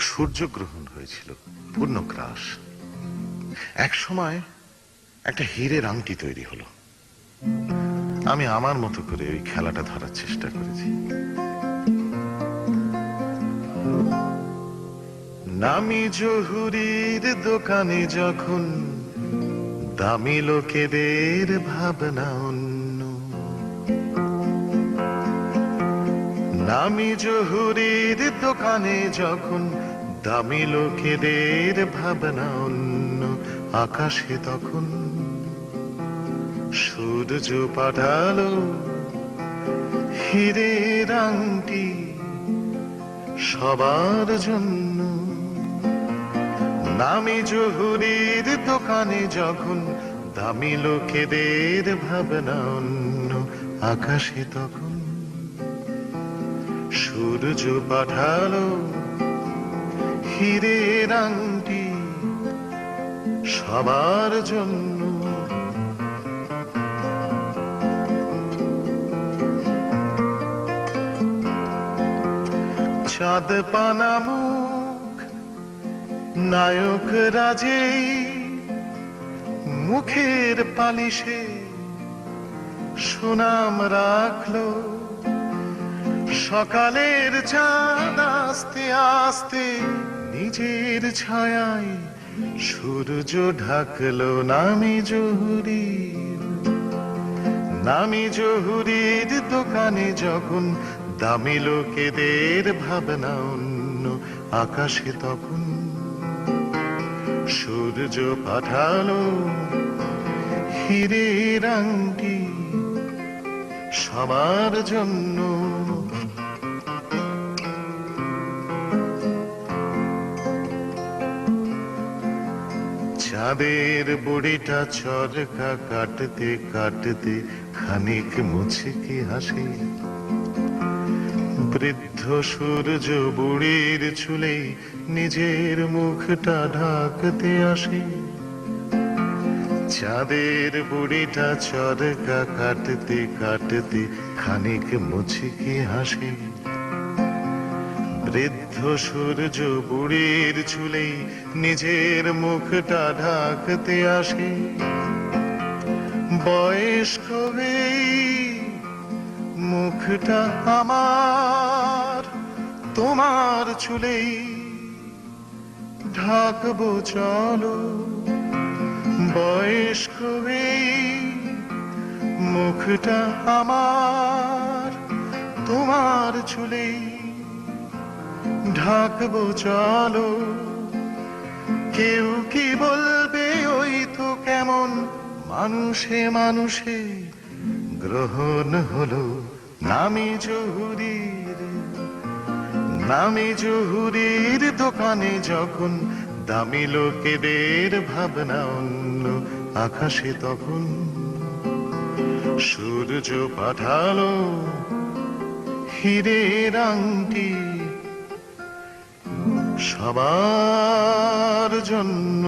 সূর্যগ্রহণ হয়েছিল, পূর্ণগ্রাস। এক সময় একটা হীরের আংটি তৈরি হলো। আমি আমার মতো করে ওই খেলাটা ধরার চেষ্টা করেছি। নামি জহুরির দোকানে যখন দামি লোকেদের ভাবনা অন্য, নামি জহুরির দোকানে যখন দামি লোকেদের ভাবনা অন্য, আকাশে তখন সূর্য পাঠালো হীরের আংটি সবার জন্য। নামি জহুরির দোকানে যখন দামি লোকেদের ভাবনা অন্য, আকাশে তখন সূর্য পাঠালো হীরের আংটি সবার জন্য। চাঁদ পানা মুখ নায়ক রাজে মুখের পালিশে সুনাম রাখলো। সকালের চাঁদ আস্তে আস্তে নিজের ছায়ায় সূর্য ঢাকলো। নামি জহুরির, নামি জহুরির দোকানে যখন দামি লোকেদের ভাবনা অন্য, আকাশে তখন সূর্য পাঠালো হীরের আংটি সবার জন্য। চাঁদের বুড়িটা চরকা কাটতে কাটতে খানিক মুচকি হাসে। বৃদ্ধ সূর্য বুড়ির চুলে নিজের মুখটা ঢাকতে আসে। চাঁদের বুড়িটা চরকা কাটতে কাটতে খানিক মুচকি হাসে। বৃদ্ধ সূর্য বুড়ির চুলে নিজের মুখটা ঢাকতে আসে। বয়স্ক এই মুখটা আমার তোমার চুলেই ঢাকবো চলো। বয়স্ক এই মুখটা আমার তোমার চুলেই ঢাকবো চলো। কেউ কি বলবে ওই তো কেমন মানুষে মানুষে গ্রহণ হলো। নামি জহুরির, নামি জহুরির দোকানে যখন দামি লোকেদের ভাবনা অন্য, আকাশে তখন সূর্য পাঠালো হীরের আংটি সবার জন্য।